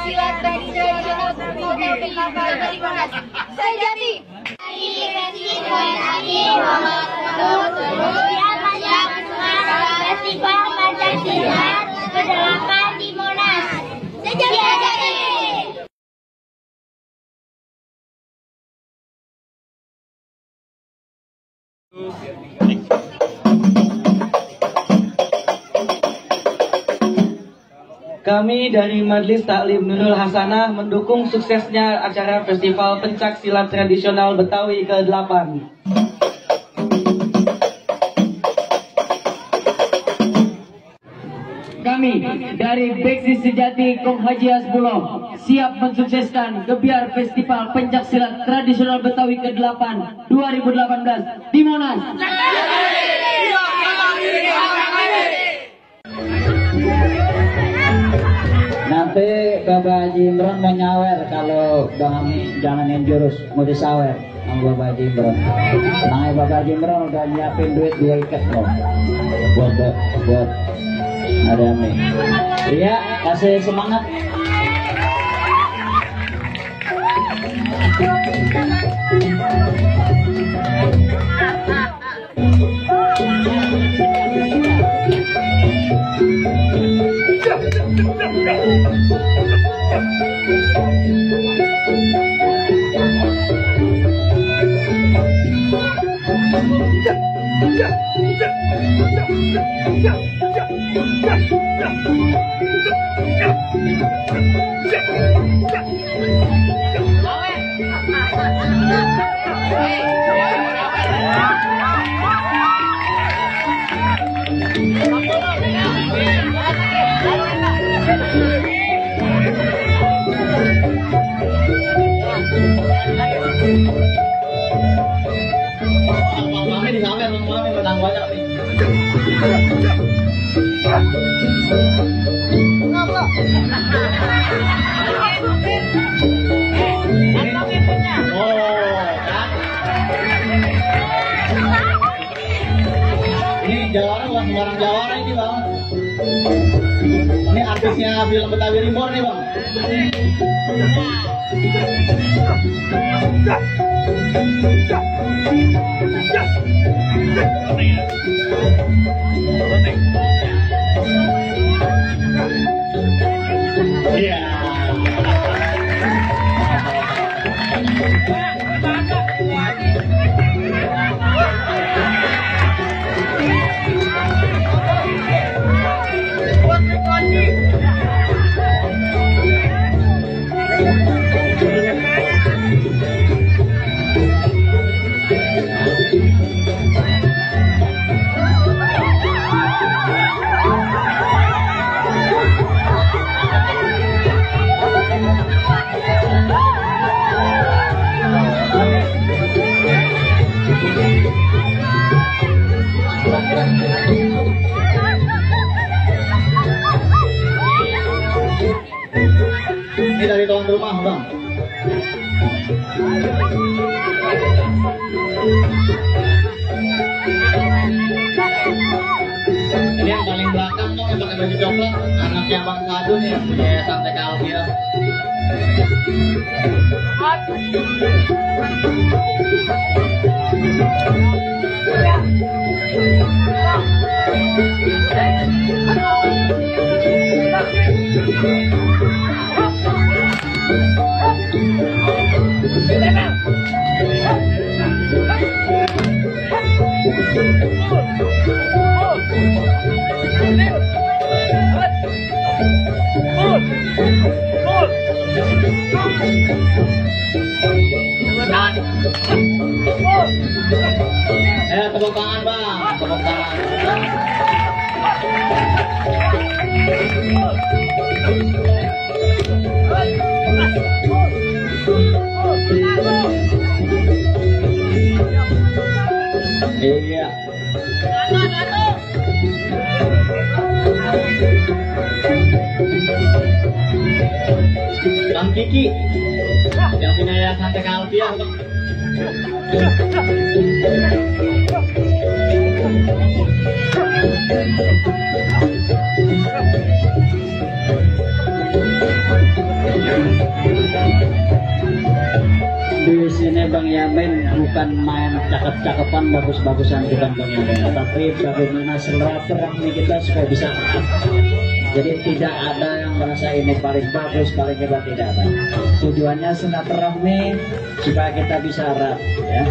silat tradisional dari Monas. Saya Jati. Festival Pancasila ke-8 di Monas. Saya Jati. Kami dari Majelis Taklim Nurul Hasanah mendukung suksesnya acara Festival Pencak Silat Tradisional Betawi ke-8. Kami dari Beksi Sejati Kong Haji Hasbullah siap mensukseskan gebiar Festival Pencak Silat Tradisional Betawi ke-8 2018 di Monas. Nanti Bapak Haji Imron mau nyawer kalau Bang Ami jalanin jurus mau disawer sama Bapak Haji Imron. Nah, Bapak Haji Imron udah nyiapin duit 2 ikat loh buat ada Ami. Iya, kasih semangat. Ini Jawara bukan sembarang Jawara ini Bang. Ini artisnya film Betawi Reborn nih Bang. Iya. Ini dari tuan rumah Bang. Ini yang paling belakang dong yang pakai baju coklat, anaknya Bang Sadu nih yang punya santai Kalvia. Tepuk tangan Bang, tepuk tangan. Iya. Bang Kiki yang punya yayasan TK Alfiah Bang. tugasnya Bang Yamin bukan main cakep-cakepan bagus-bagusan, bukan Bang Yamin, tapi bagaimana silaturahmi kita supaya bisa erat. Jadi tidak ada yang merasa ini paling bagus, paling hebat, tidak ada. Tujuannya silaturahmi supaya kita bisa erat, ya.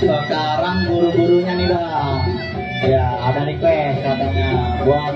Sekarang guru-gurunya nih Bang, ya ada request katanya buat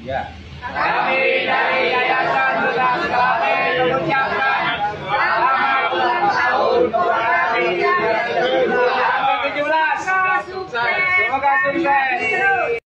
ya. Kami dari Yayasan Bulan Kami mengucapkan selamat ulang tahun kami 2017. Semoga sukses.